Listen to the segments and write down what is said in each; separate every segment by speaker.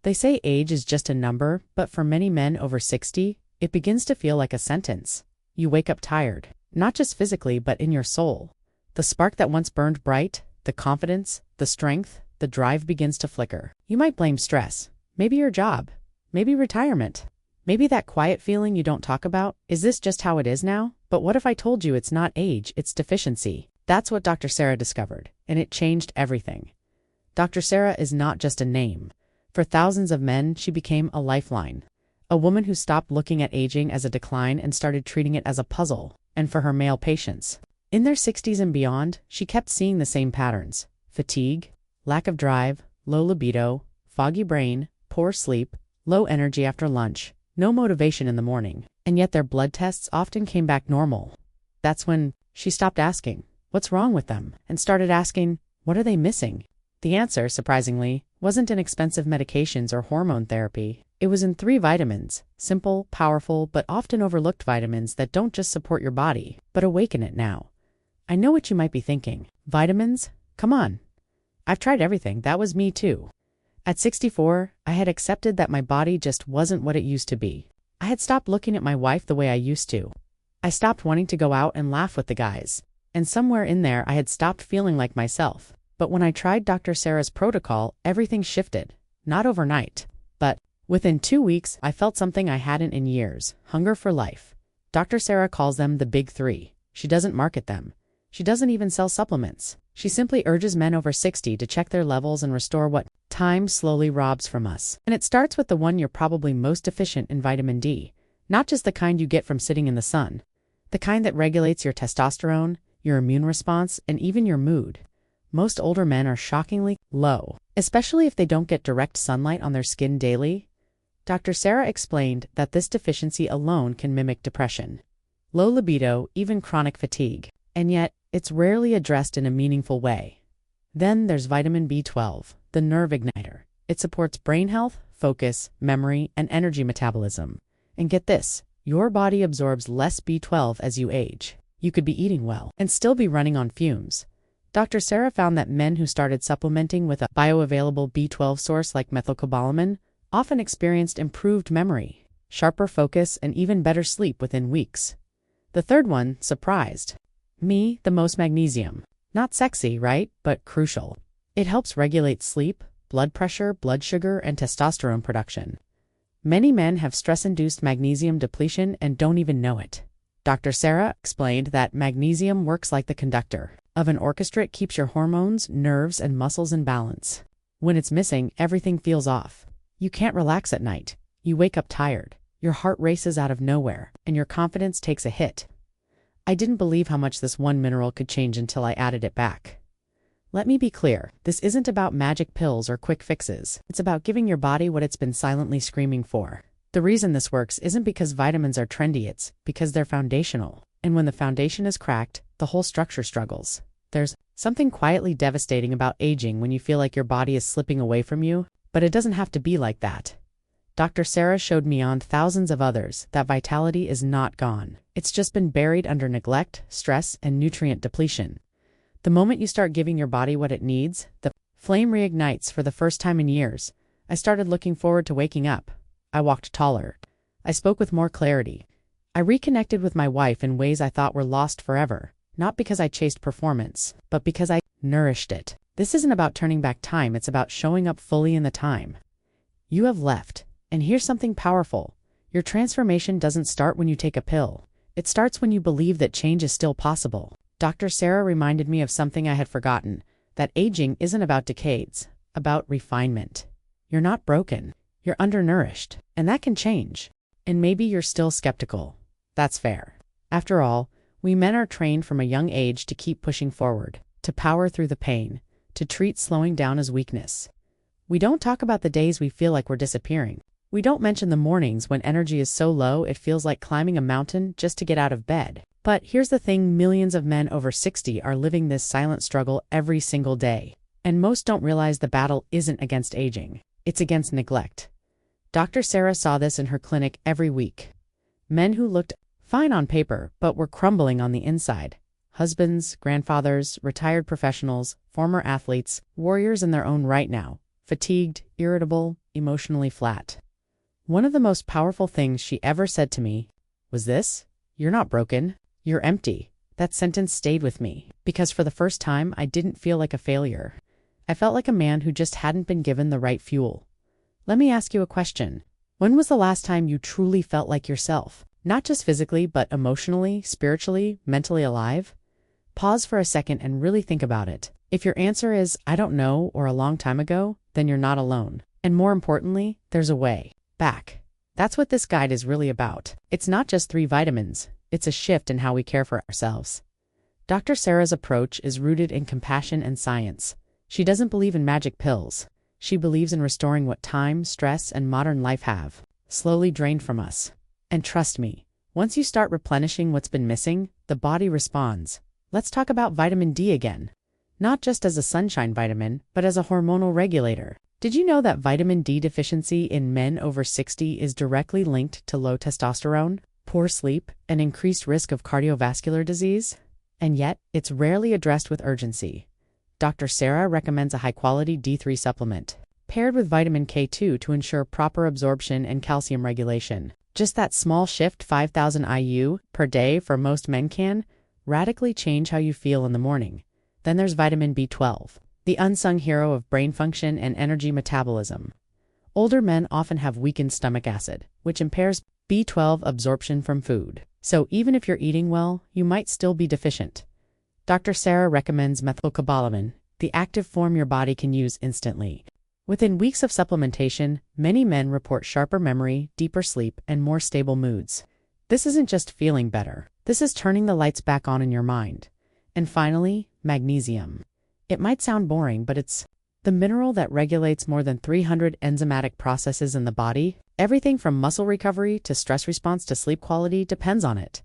Speaker 1: They say age is just a number, but for many men over 60, it begins to feel like a sentence. You wake up tired, not just physically but in your soul. The spark that once burned bright, the confidence, the strength, the drive begins to flicker. You might blame stress, maybe your job, maybe retirement, maybe that quiet feeling you don't talk about. Is this just how it is now? But what if I told you it's not age, it's deficiency? That's what Dr. Sarah discovered, and it changed everything. Dr. Sarah is not just a name. For thousands of men, she became a lifeline. A woman who stopped looking at aging as a decline and started treating it as a puzzle. And for her male patients, in their 60s and beyond, she kept seeing the same patterns: fatigue, lack of drive, low libido, foggy brain, poor sleep, low energy after lunch, no motivation in the morning. And yet their blood tests often came back normal. That's when she stopped asking, "What's wrong with them?" and started asking, "What are they missing?" The answer, surprisingly, wasn't in expensive medications or hormone therapy. It was in 3 vitamins, simple, powerful, but often overlooked vitamins that don't just support your body, but awaken it now. I know what you might be thinking. Vitamins? Come on. I've tried everything. That was me too. At 64, I had accepted that my body just wasn't what it used to be. I had stopped looking at my wife the way I used to. I stopped wanting to go out and laugh with the guys. And somewhere in there, I had stopped feeling like myself. But when I tried Dr. Sarah's protocol, everything shifted. Not overnight, but within 2 weeks, I felt something I hadn't in years: hunger for life. Dr. Sarah calls them the big 3. She doesn't market them. She doesn't even sell supplements. She simply urges men over 60 to check their levels and restore what time slowly robs from us. And it starts with the one you're probably most deficient in: vitamin D. Not just the kind you get from sitting in the sun. The kind that regulates your testosterone, your immune response, and even your mood. Most older men are shockingly low, especially if they don't get direct sunlight on their skin daily. Dr. Sarah explained that this deficiency alone can mimic depression, low libido, even chronic fatigue, and yet it's rarely addressed in a meaningful way. Then there's vitamin B12, the nerve igniter. It supports brain health, focus, memory, and energy metabolism. And get this, your body absorbs less B12 as you age. You could be eating well and still be running on fumes. Dr. Sarah found that men who started supplementing with a bioavailable B12 source like methylcobalamin often experienced improved memory, sharper focus, and even better sleep within weeks. The third one surprised me the most: magnesium. Not sexy, right? But crucial. It helps regulate sleep, blood pressure, blood sugar, and testosterone production. Many men have stress-induced magnesium depletion and don't even know it. Dr. Sarah explained that magnesium works like the conductor of an orchestra. It keeps your hormones, nerves, and muscles in balance. When it's missing, everything feels off. You can't relax at night. You wake up tired. Your heart races out of nowhere, and your confidence takes a hit. I didn't believe how much this one mineral could change until I added it back. Let me be clear, this isn't about magic pills or quick fixes. It's about giving your body what it's been silently screaming for. The reason this works isn't because vitamins are trendy, it's because they're foundational. And when the foundation is cracked, the whole structure struggles. There's something quietly devastating about aging when you feel like your body is slipping away from you, but it doesn't have to be like that. Dr. Sarah showed me and thousands of others that vitality is not gone. It's just been buried under neglect, stress, and nutrient depletion. The moment you start giving your body what it needs, the flame reignites. For the first time in years, I started looking forward to waking up. I walked taller. I spoke with more clarity. I reconnected with my wife in ways I thought were lost forever, not because I chased performance, but because I nourished it. This isn't about turning back time, it's about showing up fully in the time you have left. And here's something powerful. Your transformation doesn't start when you take a pill. It starts when you believe that change is still possible. Dr. Sarah reminded me of something I had forgotten, that aging isn't about decades, about refinement. You're not broken. You're undernourished, and that can change. And maybe you're still skeptical. That's fair. After all, we men are trained from a young age to keep pushing forward, to power through the pain, to treat slowing down as weakness. We don't talk about the days we feel like we're disappearing. We don't mention the mornings when energy is so low it feels like climbing a mountain just to get out of bed. But here's the thing, millions of men over 60 are living this silent struggle every single day. And most don't realize the battle isn't against aging. It's against neglect. Dr. Sarah saw this in her clinic every week. Men who looked fine on paper but were crumbling on the inside. Husbands, grandfathers, retired professionals, former athletes, warriors in their own right now. Fatigued, irritable, emotionally flat. One of the most powerful things she ever said to me was this: "You're not broken, you're empty." That sentence stayed with me because for the first time I didn't feel like a failure. I felt like a man who just hadn't been given the right fuel. Let me ask you a question. When was the last time you truly felt like yourself? Not just physically, but emotionally, spiritually, mentally alive? Pause for a second and really think about it. If your answer is, "I don't know," or "a long time ago," then you're not alone. And more importantly, there's a way back. That's what this guide is really about. It's not just 3 vitamins. It's a shift in how we care for ourselves. Dr. Sarah's approach is rooted in compassion and science. She doesn't believe in magic pills. She believes in restoring what time, stress, and modern life have slowly drained from us. And trust me, once you start replenishing what's been missing, the body responds. Let's talk about vitamin D again. Not just as a sunshine vitamin, but as a hormonal regulator. Did you know that vitamin D deficiency in men over 60 is directly linked to low testosterone, poor sleep, and increased risk of cardiovascular disease? And yet, it's rarely addressed with urgency. Dr. Sarah recommends a high-quality D3 supplement, paired with vitamin K2 to ensure proper absorption and calcium regulation. Just that small shift, 5,000 IU per day for most men, can radically change how you feel in the morning. Then there's vitamin B12, the unsung hero of brain function and energy metabolism. Older men often have weakened stomach acid, which impairs B12 absorption from food. So even if you're eating well, you might still be deficient. Dr. Sarah recommends methylcobalamin, the active form your body can use instantly. Within weeks of supplementation, many men report sharper memory, deeper sleep, and more stable moods. This isn't just feeling better. This is turning the lights back on in your mind. And finally, magnesium. It might sound boring, but it's the mineral that regulates more than 300 enzymatic processes in the body. Everything from muscle recovery to stress response to sleep quality depends on it.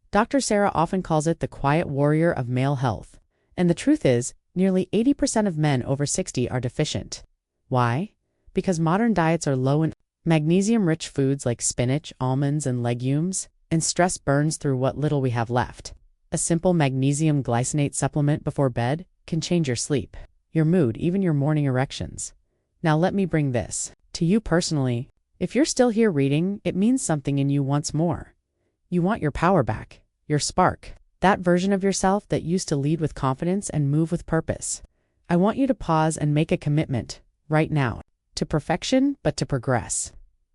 Speaker 1: Dr. Sarah often calls it the quiet warrior of male health. And the truth is, nearly 80% of men over 60 are deficient. Why? Because modern diets are low in magnesium-rich foods like spinach, almonds, and legumes, and stress burns through what little we have left. A simple magnesium glycinate supplement before bed can change your sleep, your mood, even your morning erections. Now let me bring this to you personally. If you're still here reading, it means something in you wants more. You want your power back, your spark, that version of yourself that used to lead with confidence and move with purpose. I want you to pause and make a commitment right now to perfection, but to progress,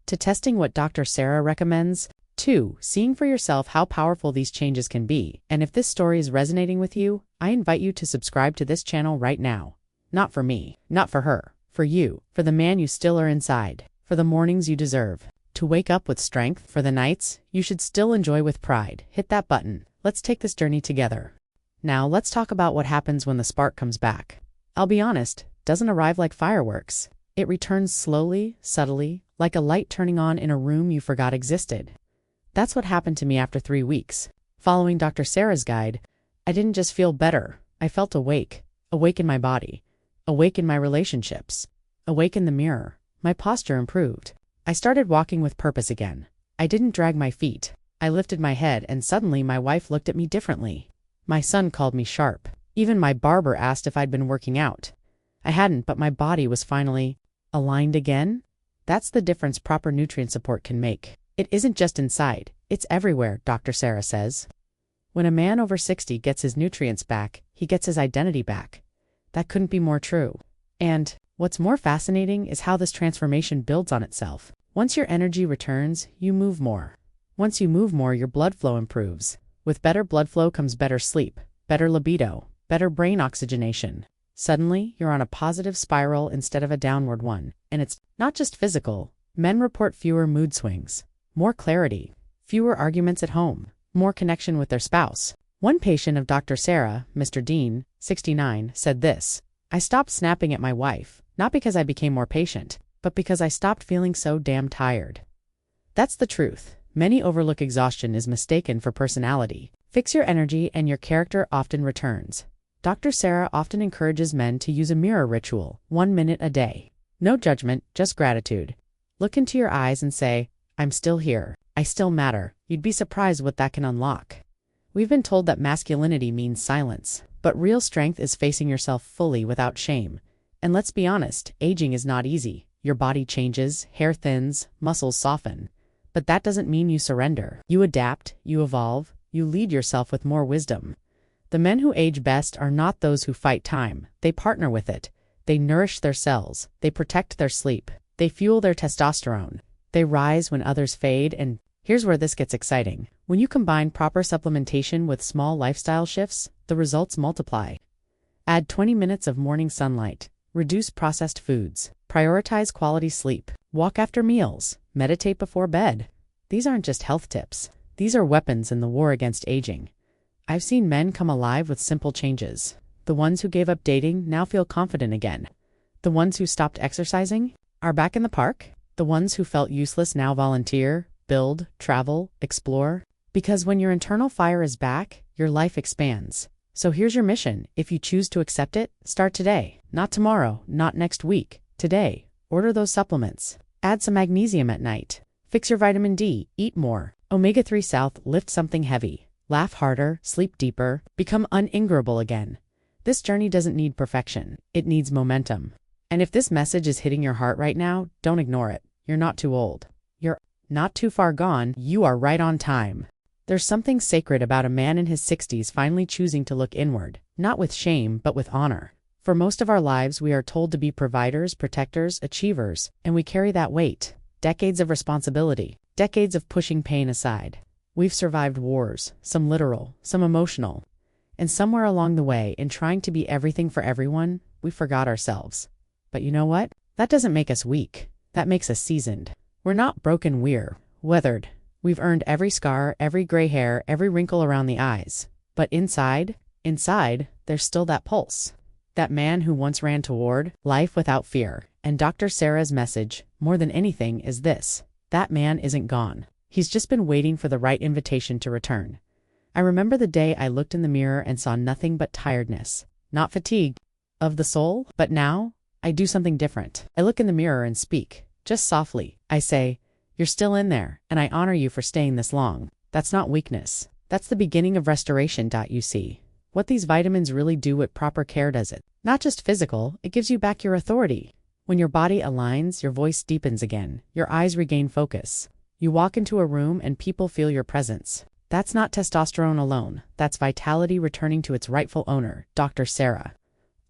Speaker 1: to testing what Dr. Sarah recommends, to seeing for yourself how powerful these changes can be. And if this story is resonating with you, I invite you to subscribe to this channel right now. Not for me, not for her, for you, for the man you still are inside, for the mornings you deserve to wake up with strength, for the nights you should still enjoy with pride. Hit that button. Let's take this journey together. Now let's talk about what happens when the spark comes back. I'll be honest, it doesn't arrive like fireworks. It returns slowly, subtly, like a light turning on in a room you forgot existed. That's what happened to me after 3 weeks. Following Dr. Sarah's guide, I didn't just feel better. I felt awake. Awake in my body. Awake in my relationships. Awake in the mirror. My posture improved. I started walking with purpose again. I didn't drag my feet. I lifted my head, and suddenly my wife looked at me differently. My son called me sharp. Even my barber asked if I'd been working out. I hadn't, but my body was finally aligned again. That's the difference proper nutrient support can make. It isn't just inside, it's everywhere, Dr. Sarah says. When a man over 60 gets his nutrients back, he gets his identity back. That couldn't be more true. And what's more fascinating is how this transformation builds on itself. Once your energy returns, you move more. Once you move more, your blood flow improves. With better blood flow comes better sleep, better libido, better brain oxygenation. Suddenly, you're on a positive spiral instead of a downward one. And it's not just physical. Men report fewer mood swings, more clarity, fewer arguments at home, more connection with their spouse. One patient of Dr. Sarah, Mr. Dean, 69, said this: "I stopped snapping at my wife, not because I became more patient, but because I stopped feeling so damn tired." That's the truth. Many overlook exhaustion is mistaken for personality. Fix your energy and your character often returns. Dr. Sarah often encourages men to use a mirror ritual, 1 minute a day. No judgment, just gratitude. Look into your eyes and say, "I'm still here. I still matter." You'd be surprised what that can unlock. We've been told that masculinity means silence, but real strength is facing yourself fully without shame. And let's be honest, aging is not easy. your body changes, hair thins, muscles soften. But that doesn't mean you surrender. You adapt, you evolve, you lead yourself with more wisdom. The men who age best are not those who fight time. They partner with it. They nourish their cells. They protect their sleep. They fuel their testosterone. They rise when others fade, and here's where this gets exciting. When you combine proper supplementation with small lifestyle shifts, the results multiply. Add 20 minutes of morning sunlight. Reduce processed foods. Prioritize quality sleep. Walk after meals. Meditate before bed. These aren't just health tips. These are weapons in the war against aging. I've seen men come alive with simple changes. The ones who gave up dating now feel confident again. The ones who stopped exercising are back in the park. The ones who felt useless now volunteer, build, travel, explore. Because when your internal fire is back, your life expands. So here's your mission. If you choose to accept it, start today. Not tomorrow, not next week. Today. Order those supplements. Add some magnesium at night. Fix your vitamin D. Eat more. Omega-3 South. Lift something heavy. Laugh harder. Sleep deeper. Become uningerable again. This journey doesn't need perfection. It needs momentum. And if this message is hitting your heart right now, don't ignore it. You're not too old. You're not too far gone. You are right on time. There's something sacred about a man in his 60s finally choosing to look inward, not with shame, but with honor. For most of our lives, we are told to be providers, protectors, achievers, and we carry that weight. Decades of responsibility, decades of pushing pain aside. We've survived wars, some literal, some emotional. And somewhere along the way, in trying to be everything for everyone, we forgot ourselves. But you know what? That doesn't make us weak. That makes us seasoned. We're not broken, we're weathered. We've earned every scar, every gray hair, every wrinkle around the eyes. But inside, there's still that pulse. That man who once ran toward life without fear. And Dr. Sarah's message, more than anything, is this. That man isn't gone. He's just been waiting for the right invitation to return. I remember the day I looked in the mirror and saw nothing but tiredness. Not fatigue of the soul, but now I do something different. I look in the mirror and speak, just softly. I say, "You're still in there, and I honor you for staying this long." That's not weakness. That's the beginning of restoration. You see, what these vitamins really do with proper care does it. Not just physical, it gives you back your authority. When your body aligns, your voice deepens again. Your eyes regain focus. You walk into a room and people feel your presence. That's not testosterone alone. That's vitality returning to its rightful owner. Dr. Sarah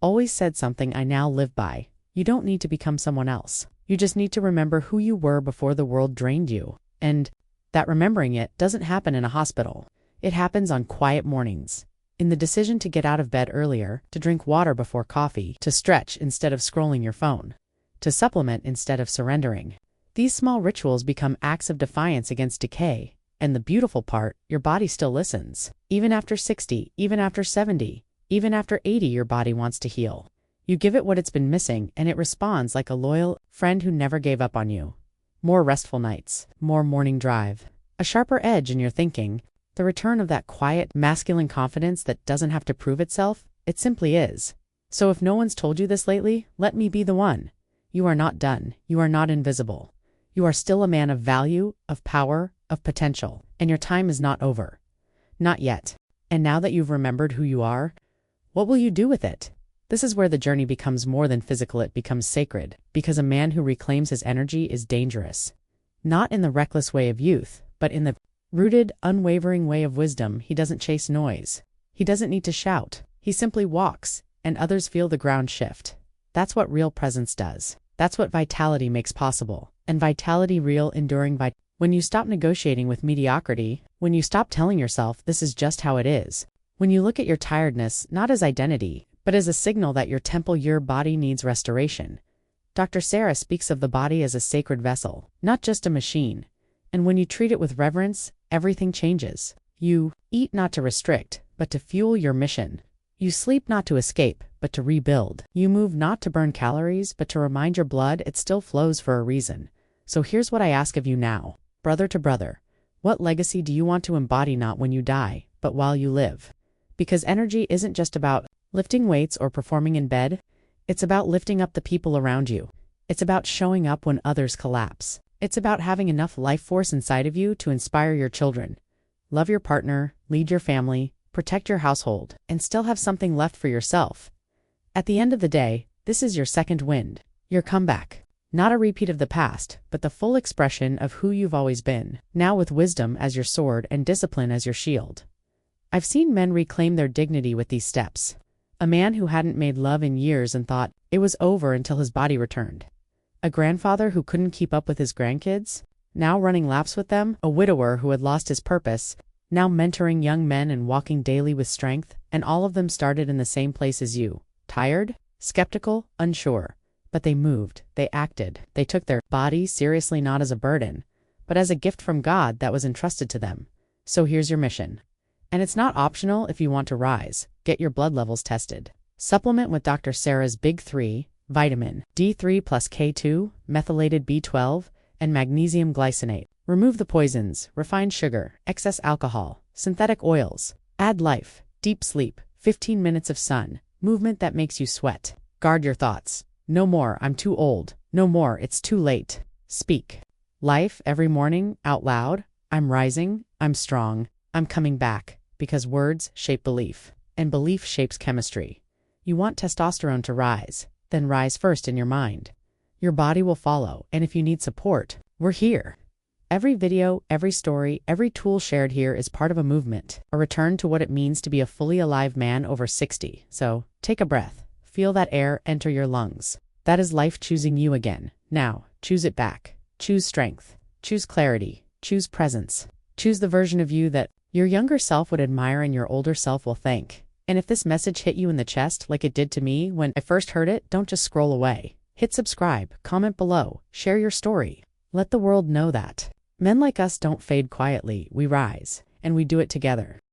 Speaker 1: always said something I now live by. You don't need to become someone else. You just need to remember who you were before the world drained you. And that remembering it doesn't happen in a hospital. It happens on quiet mornings. In the decision to get out of bed earlier, to drink water before coffee, to stretch instead of scrolling your phone, to supplement instead of surrendering. These small rituals become acts of defiance against decay. And the beautiful part, your body still listens. Even after 60, even after 70, even after 80, your body wants to heal. You give it what it's been missing, and it responds like a loyal friend who never gave up on you. More restful nights, more morning drive, a sharper edge in your thinking, the return of that quiet, masculine confidence that doesn't have to prove itself, it simply is. So if no one's told you this lately, let me be the one. You are not done. You are not invisible. You are still a man of value, of power, of potential, and your time is not over. Not yet. And now that you've remembered who you are, what will you do with it? This is where the journey becomes more than physical, it becomes sacred, because a man who reclaims his energy is dangerous. Not in the reckless way of youth, but in the rooted, unwavering way of wisdom. He doesn't chase noise. He doesn't need to shout. He simply walks, and others feel the ground shift. That's what real presence does. That's what vitality makes possible. And vitality, real, enduring vitality. When you stop negotiating with mediocrity, when you stop telling yourself this is just how it is, when you look at your tiredness not as identity, but as a signal that your body needs restoration. Dr. Sarah speaks of the body as a sacred vessel, not just a machine. And when you treat it with reverence, everything changes. You eat not to restrict, but to fuel your mission. You sleep not to escape, but to rebuild. You move not to burn calories, but to remind your blood it still flows for a reason. So here's what I ask of you now. Brother to brother, what legacy do you want to embody not when you die, but while you live? Because energy isn't just about lifting weights or performing in bed. It's about lifting up the people around you. It's about showing up when others collapse. It's about having enough life force inside of you to inspire your children, love your partner, lead your family, protect your household, and still have something left for yourself. At the end of the day, this is your second wind, your comeback. Not a repeat of the past, but the full expression of who you've always been, now with wisdom as your sword and discipline as your shield. I've seen men reclaim their dignity with these steps. A man who hadn't made love in years and thought it was over until his body returned. A grandfather who couldn't keep up with his grandkids, now running laps with them. A widower who had lost his purpose, now mentoring young men and walking daily with strength. And all of them started in the same place as you. Tired, skeptical, unsure. But they moved, they acted, they took their body seriously, not as a burden, but as a gift from God that was entrusted to them. So here's your mission. And it's not optional if you want to rise. Get your blood levels tested. Supplement with Dr. Sarah's Big 3, vitamin D3 plus K2, methylated B12, and magnesium glycinate. Remove the poisons, refined sugar, excess alcohol, synthetic oils. Add life, deep sleep, 15 minutes of sun, movement that makes you sweat. Guard your thoughts. No more, I'm too old. No more, it's too late. Speak. Life every morning, out loud. I'm rising, I'm strong, I'm coming back. Because words shape belief, and belief shapes chemistry. You want testosterone to rise, then rise first in your mind. Your body will follow, and if you need support, we're here. Every video, every story, every tool shared here is part of a movement, a return to what it means to be a fully alive man over 60. So, take a breath. Feel that air enter your lungs. That is life choosing you again. Now, choose it back. Choose strength. Choose clarity. Choose presence. Choose the version of you that your younger self would admire and your older self will thank. And if this message hit you in the chest like it did to me when I first heard it, don't just scroll away. Hit subscribe, comment below, share your story. Let the world know that men like us don't fade quietly, we rise, and we do it together.